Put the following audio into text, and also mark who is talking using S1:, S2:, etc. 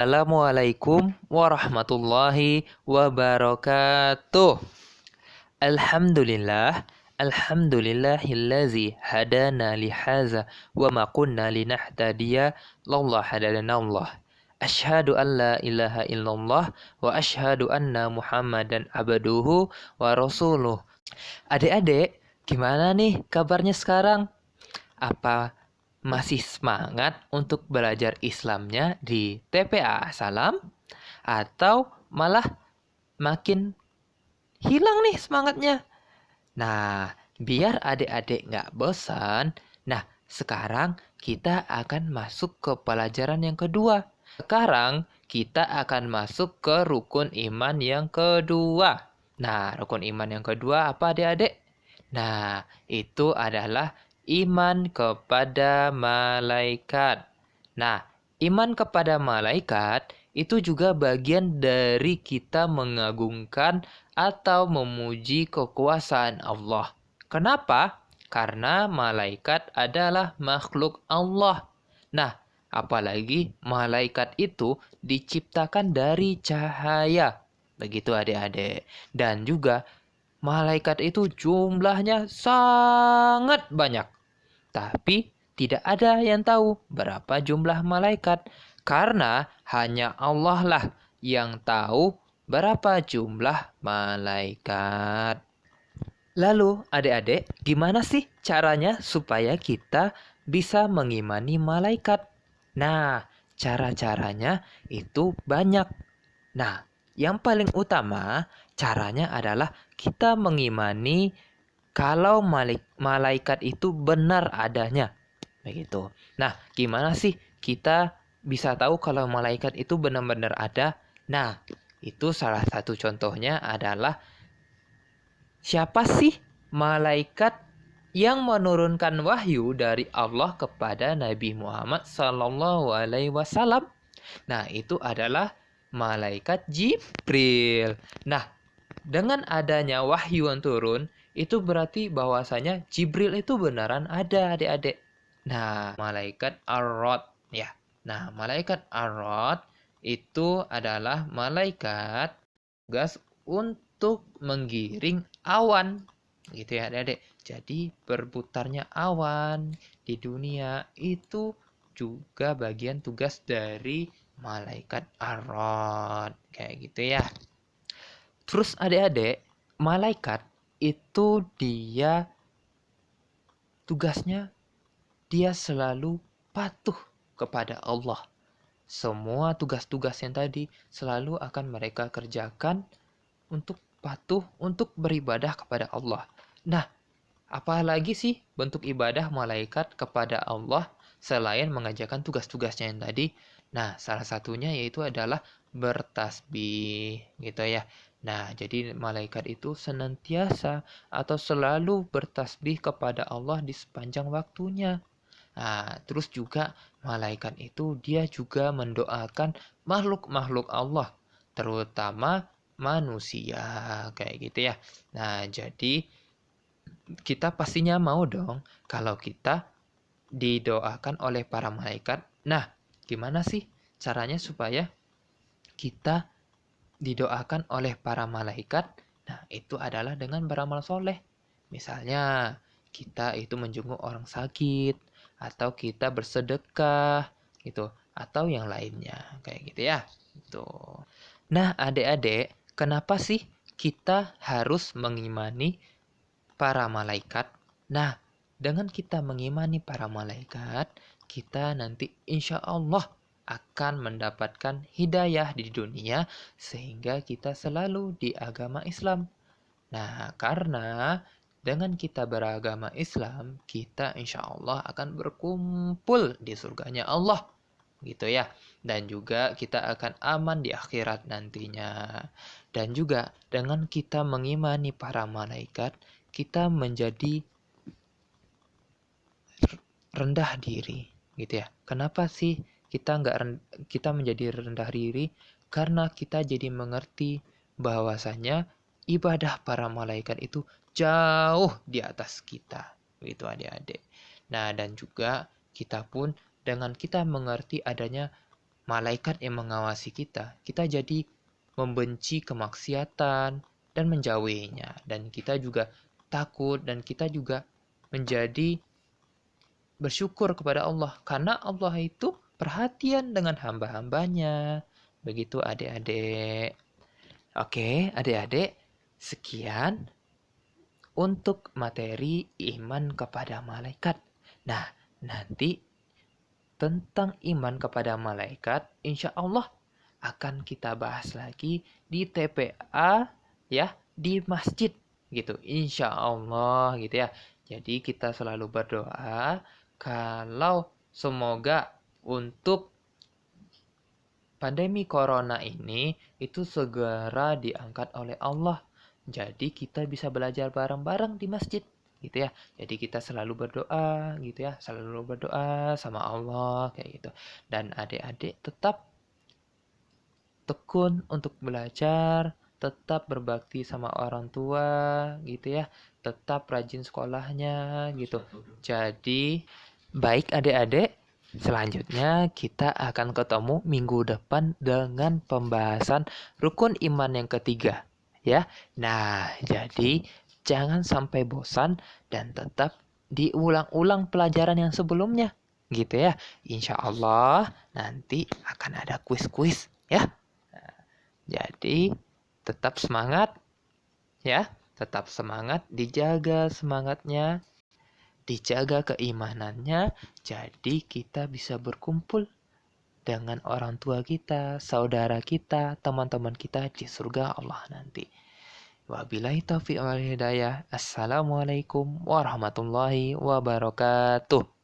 S1: Assalamualaikum warahmatullahi wabarakatuh. Alhamdulillah, alhamdulillahillazi hadana lihaza wa ma kunna linahtadiya laula hadana Allah. Asyhadu an la ilaha illallah wa asyhadu anna Muhammadan abduhu wa rasuluh. Adik-adik, gimana nih kabarnya sekarang? Apa masih semangat untuk belajar Islamnya di TPA Salam? Atau malah makin hilang nih semangatnya? Nah, biar adik-adik nggak bosan, nah sekarang kita akan masuk ke pelajaran yang kedua. Sekarang kita akan masuk ke rukun iman yang kedua. Nah, rukun iman yang kedua apa adik-adik? Nah, itu adalah iman kepada malaikat. Nah, iman kepada malaikat itu juga bagian dari kita mengagungkan atau memuji kekuasaan Allah. Kenapa? Karena malaikat adalah makhluk Allah. Nah, apalagi malaikat itu diciptakan dari cahaya. Begitu adik-adik. Dan juga malaikat itu jumlahnya sangat banyak. Tapi tidak ada yang tahu berapa jumlah malaikat. Karena hanya Allah lah yang tahu berapa jumlah malaikat. Lalu adik-adik, gimana sih caranya supaya kita bisa mengimani malaikat? Nah, cara-caranya itu banyak. Nah, yang paling utama caranya adalah kita mengimani kalau malaikat itu benar adanya. Begitu. Nah, gimana sih kita bisa tahu kalau malaikat itu benar-benar ada? Nah, itu salah satu contohnya adalah siapa sih malaikat yang menurunkan wahyu dari Allah kepada Nabi Muhammad Sallallahu Alaihi Wasallam? Nah, itu adalah malaikat Jibril. Nah, dengan adanya wahyu yang turun, itu berarti bahwasanya Jibril itu beneran ada, adik-adik. Nah, malaikat Ar-Rod ya. Nah, malaikat Ar-Rod itu adalah malaikat tugas untuk menggiring awan. Gitu ya, adik-adik. Jadi, berputarnya awan di dunia itu juga bagian tugas dari malaikat Ar-Rod. Kayak gitu ya. Terus adik-adik, malaikat itu dia tugasnya dia selalu patuh kepada Allah. Semua tugas-tugas yang tadi selalu akan mereka kerjakan untuk patuh, untuk beribadah kepada Allah. Nah, apalagi sih bentuk ibadah malaikat kepada Allah selain mengerjakan tugas-tugasnya yang tadi? Nah, salah satunya yaitu adalah bertasbih, gitu ya. Nah, jadi malaikat itu senantiasa atau selalu bertasbih kepada Allah di sepanjang waktunya. Nah, terus juga malaikat itu dia juga mendoakan makhluk-makhluk Allah, terutama manusia, kayak gitu ya. Nah, jadi kita pastinya mau dong kalau kita didoakan oleh para malaikat. Nah, gimana sih caranya supaya kita didoakan oleh para malaikat? Nah, itu adalah dengan beramal soleh. Misalnya, kita itu menjenguk orang sakit, atau kita bersedekah, gitu, atau yang lainnya, kayak gitu ya. Gitu. Nah, adik-adik, kenapa sih kita harus mengimani para malaikat? Nah, dengan kita mengimani para malaikat, kita nanti insya Allah akan mendapatkan hidayah di dunia sehingga kita selalu di agama Islam. Nah, karena dengan kita beragama Islam, kita insya Allah akan berkumpul di surganya Allah. Gitu ya. Dan juga kita akan aman di akhirat nantinya. Dan juga dengan kita mengimani para malaikat, kita menjadi rendah diri, gitu ya. Kenapa sih kita menjadi rendah diri? Karena kita jadi mengerti bahwasanya ibadah para malaikat itu jauh di atas kita, gitu adik-adik. Nah, dan juga kita pun dengan kita mengerti adanya malaikat yang mengawasi kita, kita jadi membenci kemaksiatan dan menjauhinya. Dan kita juga takut dan kita juga menjadi bersyukur kepada Allah. Karena Allah itu perhatian dengan hamba-hambanya. Begitu adik-adik. Oke, adik-adik. Sekian untuk materi iman kepada malaikat. Nah, nanti tentang iman kepada malaikat, insya Allah akan kita bahas lagi di TPA ya, di masjid gitu. Insya Allah gitu ya. Jadi kita selalu berdoa kalau semoga untuk pandemi corona ini itu segera diangkat oleh Allah. Jadi kita bisa belajar bareng-bareng di masjid gitu ya. Jadi kita selalu berdoa gitu ya, selalu berdoa sama Allah kayak gitu. Dan adik-adik tetap tekun untuk belajar, tetap berbakti sama orang tua gitu ya, tetap rajin sekolahnya gitu. Jadi baik adik-adik, selanjutnya kita akan ketemu minggu depan dengan pembahasan rukun iman yang ketiga ya. Nah, jadi jangan sampai bosan dan tetap diulang-ulang pelajaran yang sebelumnya gitu ya. Insya Allah nanti akan ada kuis-kuis ya. Jadi tetap semangat ya, tetap semangat, dijaga semangatnya, dijaga keimanannya. Jadi kita bisa berkumpul dengan orang tua kita, saudara kita, teman-teman kita di surga Allah nanti. Wabillahi taufiq wal hidayah. Assalamualaikum warahmatullahi wabarakatuh.